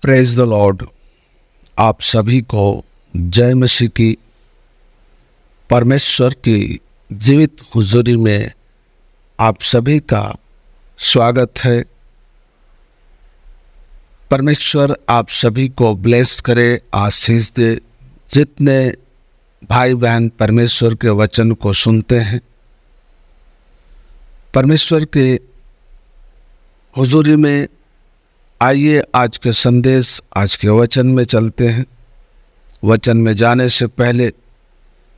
Praise the Lord. आप सभी को जय मसीह की। परमेश्वर की जीवित हुजूरी में आप सभी का स्वागत है। परमेश्वर आप सभी को ब्लेस करे, आशीष दे। जितने भाई बहन परमेश्वर के वचन को सुनते हैं, परमेश्वर के हुजूरी में आइए आज के संदेश, आज के वचन में चलते हैं। वचन में जाने से पहले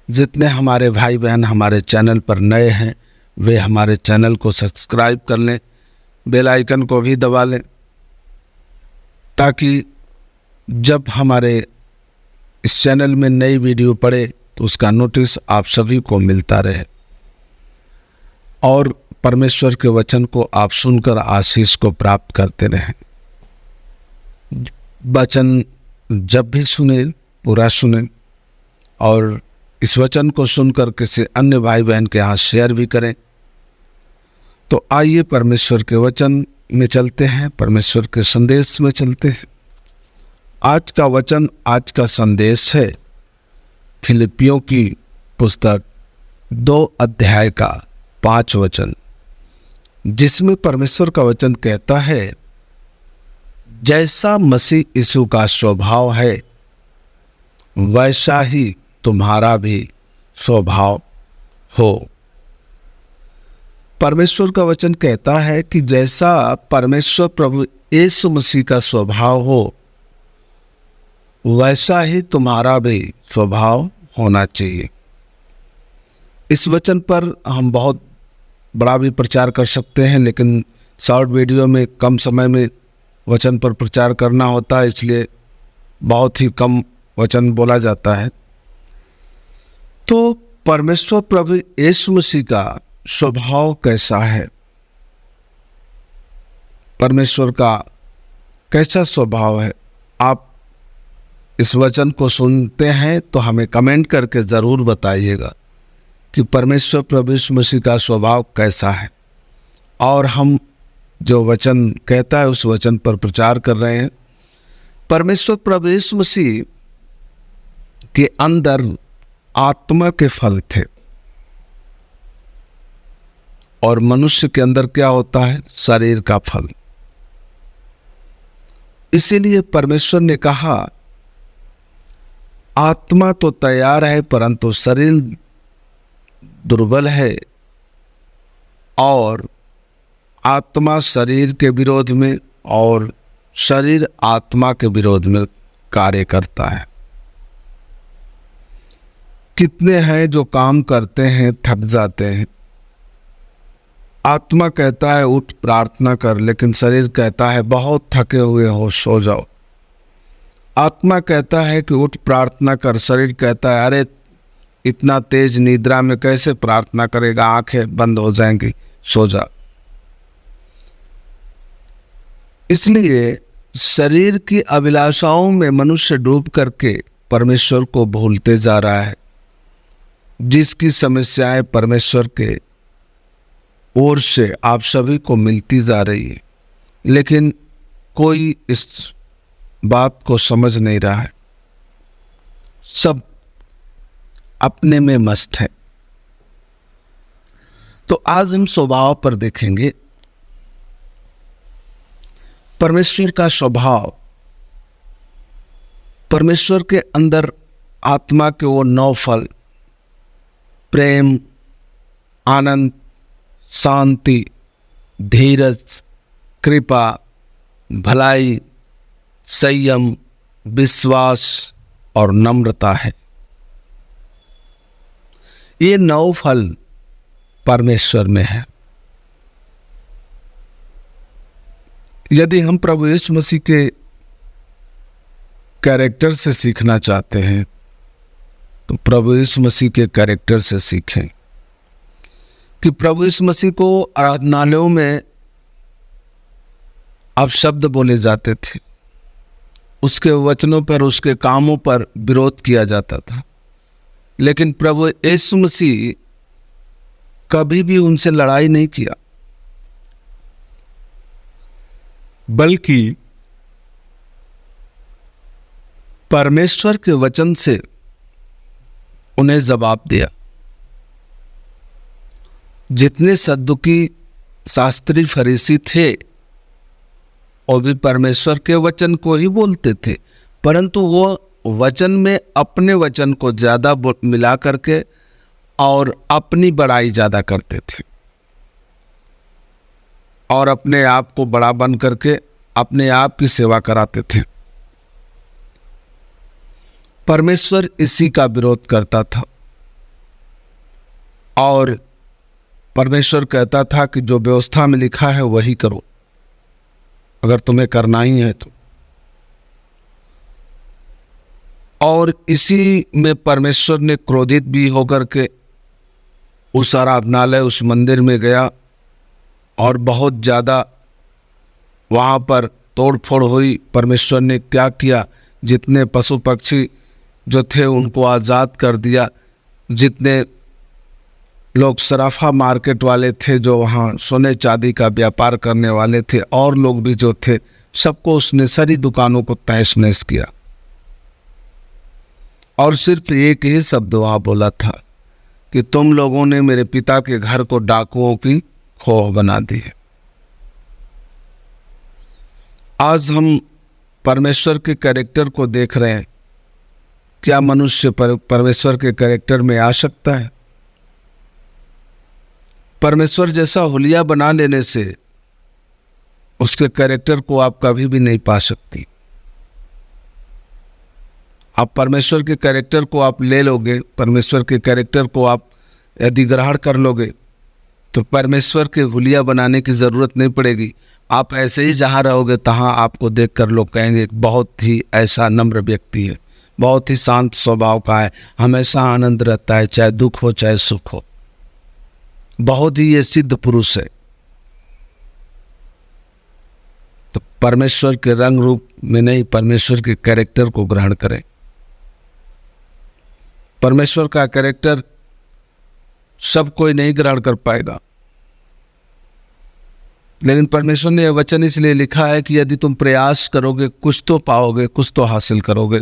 जितने हमारे भाई बहन हमारे चैनल पर नए हैं, वे हमारे चैनल को सब्सक्राइब कर लें, बेल आइकन को भी दबा लें, ताकि जब हमारे इस चैनल में नई वीडियो पड़े तो उसका नोटिस आप सभी को मिलता रहे और परमेश्वर के वचन को आप सुनकर आशीष को प्राप्त करते रहें। वचन जब भी सुने पूरा सुने और इस वचन को सुनकर किसी अन्य भाई बहन के यहाँ शेयर भी करें। तो आइए परमेश्वर के वचन में चलते हैं, परमेश्वर के संदेश में चलते हैं। आज का वचन, आज का संदेश है फिलिपियों की पुस्तक 2 अध्याय का 5 वचन, जिसमें परमेश्वर का वचन कहता है, जैसा मसीह यीशु का स्वभाव है वैसा ही तुम्हारा भी स्वभाव हो। परमेश्वर का वचन कहता है कि जैसा परमेश्वर प्रभु यीशु मसीह का स्वभाव हो वैसा ही तुम्हारा भी स्वभाव होना चाहिए। इस वचन पर हम बहुत बड़ा भी प्रचार कर सकते हैं, लेकिन शॉर्ट वीडियो में कम समय में वचन पर प्रचार करना होता है, इसलिए बहुत ही कम वचन बोला जाता है। तो परमेश्वर प्रभु यीशु मसीह का स्वभाव कैसा है, परमेश्वर का कैसा स्वभाव है, आप इस वचन को सुनते हैं तो हमें कमेंट करके ज़रूर बताइएगा कि परमेश्वर प्रभु यीशु मसीह का स्वभाव कैसा है। और हम जो वचन कहता है उस वचन पर प्रचार कर रहे हैं। परमेश्वर प्रभु यीशु मसीह के अंदर आत्मा के फल थे और मनुष्य के अंदर क्या होता है, शरीर का फल। इसीलिए परमेश्वर ने कहा, आत्मा तो तैयार है परंतु शरीर दुर्बल है, और आत्मा शरीर के विरोध में और शरीर आत्मा के विरोध में कार्य करता है। कितने हैं जो काम करते हैं थक जाते हैं। आत्मा कहता है उठ प्रार्थना कर, लेकिन शरीर कहता है बहुत थके हुए हो, सो जाओ। आत्मा कहता है कि उठ प्रार्थना कर, शरीर कहता है अरे इतना तेज निद्रा में कैसे प्रार्थना करेगा, आंखें बंद हो जाएंगी, सो जा। इसलिए शरीर की अभिलाषाओं में मनुष्य डूब करके परमेश्वर को भूलते जा रहा है, जिसकी समस्याएं परमेश्वर के ओर से आप सभी को मिलती जा रही है, लेकिन कोई इस बात को समझ नहीं रहा है। सब अपने में मस्त है। तो आज हम स्वभाव पर देखेंगे। परमेश्वर का स्वभाव, परमेश्वर के अंदर आत्मा के वो 9 फल, प्रेम, आनंद, शांति, धीरज, कृपा, भलाई, संयम, विश्वास और नम्रता है। ये 9 फल परमेश्वर में है। यदि हम प्रभु यीशु मसीह के कैरेक्टर से सीखना चाहते हैं तो प्रभु यीशु मसीह के कैरेक्टर से सीखें। कि प्रभु यीशु मसीह को आराधनालयों में अब शब्द बोले जाते थे, उसके वचनों पर, उसके कामों पर विरोध किया जाता था, लेकिन प्रभु यीशु मसीह कभी भी उनसे लड़ाई नहीं किया, बल्कि परमेश्वर के वचन से उन्हें जवाब दिया। जितने सद्दुकी शास्त्री फरीसी थे और भी परमेश्वर के वचन को ही बोलते थे, परंतु वो वचन में अपने वचन को ज्यादा मिला करके और अपनी बड़ाई ज्यादा करते थे और अपने आप को बड़ा बन करके अपने आप की सेवा कराते थे। परमेश्वर इसी का विरोध करता था और परमेश्वर कहता था कि जो व्यवस्था में लिखा है वही करो, अगर तुम्हें करना ही है तो। और इसी में परमेश्वर ने क्रोधित भी होकर के उस आराधनालय, उस मंदिर में गया और बहुत ज़्यादा वहाँ पर तोड़फोड़ हुई। परमेश्वर ने क्या किया, जितने पशु पक्षी जो थे उनको आज़ाद कर दिया। जितने लोग सराफा मार्केट वाले थे, जो वहाँ सोने चांदी का व्यापार करने वाले थे, और लोग भी जो थे, सबको उसने सारी दुकानों को तहस नहस किया। और सिर्फ एक ही शब्द वहाँ बोला था कि तुम लोगों ने मेरे पिता के घर को डाकुओं की खोह बना दी है। आज हम परमेश्वर के कैरेक्टर को देख रहे हैं। क्या मनुष्य परमेश्वर के कैरेक्टर में आ सकता है? परमेश्वर जैसा हुलिया बना लेने से उसके कैरेक्टर को आप कभी भी नहीं पा सकती। आप परमेश्वर के कैरेक्टर को आप ले लोगे, परमेश्वर के कैरेक्टर को आप यदि ग्रहण कर लोगे तो परमेश्वर के हुलिया बनाने की ज़रूरत नहीं पड़ेगी। आप ऐसे ही जहाँ रहोगे तहाँ आपको देखकर लोग कहेंगे बहुत ही ऐसा नम्र व्यक्ति है, बहुत ही शांत स्वभाव का है, हमेशा आनंद रहता है, चाहे दुख हो चाहे सुख हो, बहुत ही ये सिद्ध पुरुष है। तो परमेश्वर के रंग रूप में नहीं, परमेश्वर के कैरेक्टर को ग्रहण करें। परमेश्वर का कैरेक्टर सब कोई नहीं ग्रहण कर पाएगा, लेकिन परमेश्वर ने यह वचन इसलिए लिखा है कि यदि तुम प्रयास करोगे कुछ तो पाओगे, कुछ तो हासिल करोगे।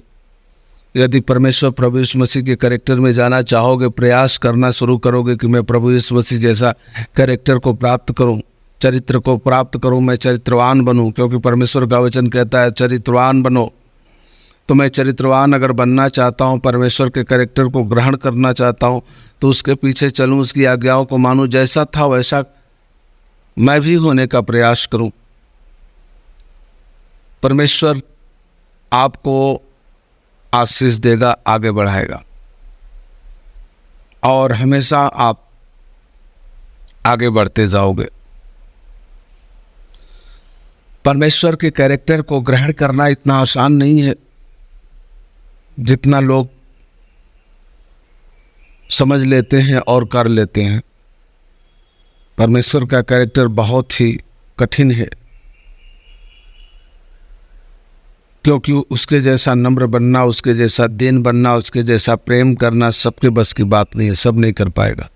यदि परमेश्वर प्रभु यीशु मसीह के कैरेक्टर में जाना चाहोगे, प्रयास करना शुरू करोगे कि मैं प्रभु यीशु मसीह जैसा कैरेक्टर को प्राप्त करूं, चरित्र को प्राप्त करूं, मैं चरित्रवान बनूं, क्योंकि परमेश्वर का वचन कहता है चरित्रवान बनो। तो मैं चरित्रवान अगर बनना चाहता हूं, परमेश्वर के कैरेक्टर को ग्रहण करना चाहता हूं, तो उसके पीछे चलूं, उसकी आज्ञाओं को मानूं, जैसा था वैसा मैं भी होने का प्रयास करूं। परमेश्वर आपको आशीष देगा, आगे बढ़ाएगा और हमेशा आप आगे बढ़ते जाओगे। परमेश्वर के कैरेक्टर को ग्रहण करना इतना आसान नहीं है जितना लोग समझ लेते हैं और कर लेते हैं। परमेश्वर का कैरेक्टर बहुत ही कठिन है, क्योंकि उसके जैसा नम्र बनना, उसके जैसा दीन बनना, उसके जैसा प्रेम करना सबके बस की बात नहीं है, सब नहीं कर पाएगा।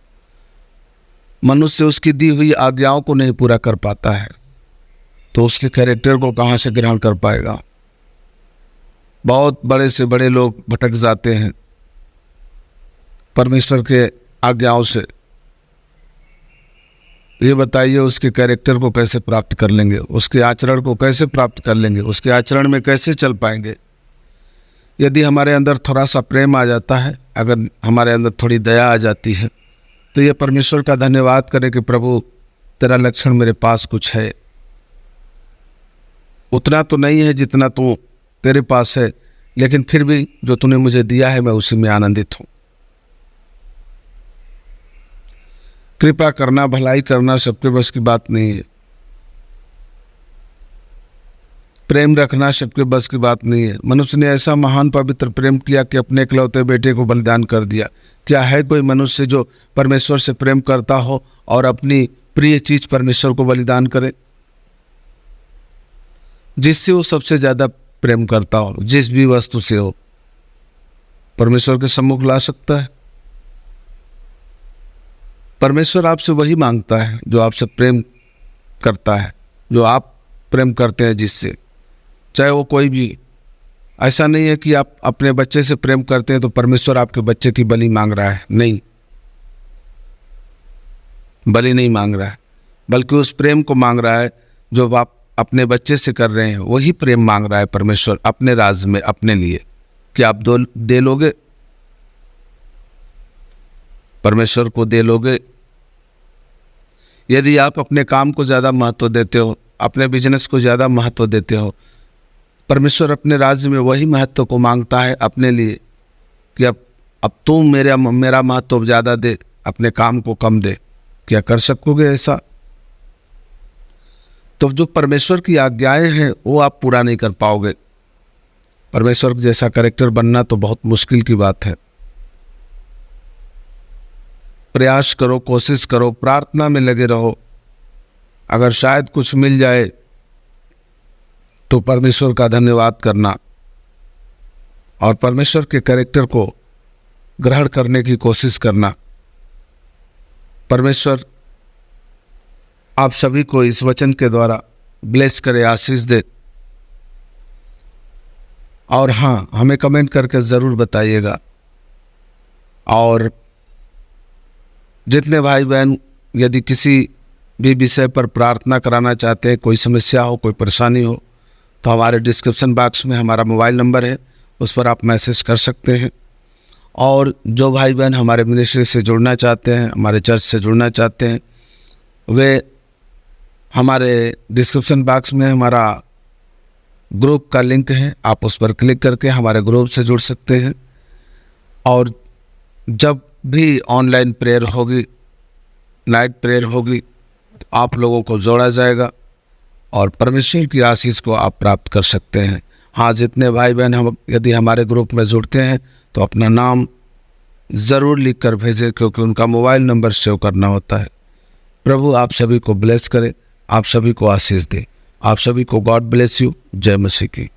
मनुष्य उसकी दी हुई आज्ञाओं को नहीं पूरा कर पाता है तो उसके कैरेक्टर को कहाँ से ग्रहण कर पाएगा। बहुत बड़े से बड़े लोग भटक जाते हैं परमेश्वर के आज्ञाओं से। ये बताइए उसके कैरेक्टर को कैसे प्राप्त कर लेंगे, उसके आचरण को कैसे प्राप्त कर लेंगे, उसके आचरण में कैसे चल पाएंगे। यदि हमारे अंदर थोड़ा सा प्रेम आ जाता है, अगर हमारे अंदर थोड़ी दया आ जाती है, तो ये परमेश्वर का धन्यवाद करें कि प्रभु तेरा लक्षण मेरे पास कुछ है। उतना तो नहीं है जितना तू तेरे पास है, लेकिन फिर भी जो तूने मुझे दिया है मैं उसी में आनंदित हूँ। कृपा करना, भलाई करना सबके बस की बात नहीं है। प्रेम रखना सबके बस की बात नहीं है। मनुष्य ने ऐसा महान पवित्र प्रेम किया कि अपने इकलौते बेटे को बलिदान कर दिया। क्या है कोई मनुष्य जो परमेश्वर से प्रेम करता हो और अपनी प्रिय चीज परमेश्वर को बलिदान करे? जिससे वो सबसे ज्यादा प्रेम करता हो, जिस भी वस्तु से हो, परमेश्वर के सम्मुख ला सकता है। परमेश्वर आपसे वही मांगता है जो आपसे प्रेम करता है, जो आप प्रेम करते हैं जिससे, चाहे वो कोई भी ऐसा नहीं है कि आप अपने बच्चे से प्रेम करते हैं तो परमेश्वर आपके बच्चे की बलि मांग रहा है, नहीं, बलि नहीं मांग रहा है, बल्कि उस प्रेम को मांग रहा है जो आप अपने बच्चे से कर रहे हैं। वही प्रेम मांग रहा है परमेश्वर अपने राज में अपने लिए, कि आप दे लोगे, परमेश्वर को दे लोगे। यदि आप अपने काम को ज़्यादा महत्व देते हो, अपने बिजनेस को ज़्यादा महत्व देते हो, परमेश्वर अपने राज्य में वही महत्व को मांगता है अपने लिए, कि अब तुम मेरा महत्व ज़्यादा दे, अपने काम को कम दे। क्या कर सकोगे ऐसा? तो जो परमेश्वर की आज्ञाएं हैं वो आप पूरा नहीं कर पाओगे। परमेश्वर जैसा कैरेक्टर बनना तो बहुत मुश्किल की बात है। प्रयास करो, कोशिश करो, प्रार्थना में लगे रहो। अगर शायद कुछ मिल जाए तो परमेश्वर का धन्यवाद करना और परमेश्वर के कैरेक्टर को ग्रहण करने की कोशिश करना। परमेश्वर आप सभी को इस वचन के द्वारा ब्लेस करे, आशीष दे। और हाँ, हमें कमेंट करके ज़रूर बताइएगा। और जितने भाई बहन यदि किसी भी विषय पर प्रार्थना कराना चाहते हैं, कोई समस्या हो, कोई परेशानी हो, तो हमारे डिस्क्रिप्शन बॉक्स में हमारा मोबाइल नंबर है, उस पर आप मैसेज कर सकते हैं। और जो भाई बहन हमारे मिनिस्ट्री से जुड़ना चाहते हैं, हमारे चर्च से जुड़ना चाहते हैं, वे हमारे डिस्क्रिप्शन बॉक्स में हमारा ग्रुप का लिंक है, आप उस पर क्लिक करके हमारे ग्रुप से जुड़ सकते हैं। और जब भी ऑनलाइन प्रेयर होगी, नाइट प्रेयर होगी, आप लोगों को जोड़ा जाएगा और परमेश्वर की आशीष को आप प्राप्त कर सकते हैं। हाँ, जितने भाई बहन हम यदि हमारे ग्रुप में जुड़ते हैं तो अपना नाम ज़रूर लिख कर भेजें, क्योंकि उनका मोबाइल नंबर सेव करना होता है। प्रभु आप सभी को ब्लेस करे, आप सभी को आशीष दे। आप सभी को गॉड ब्लेस यू। जय मसीह की।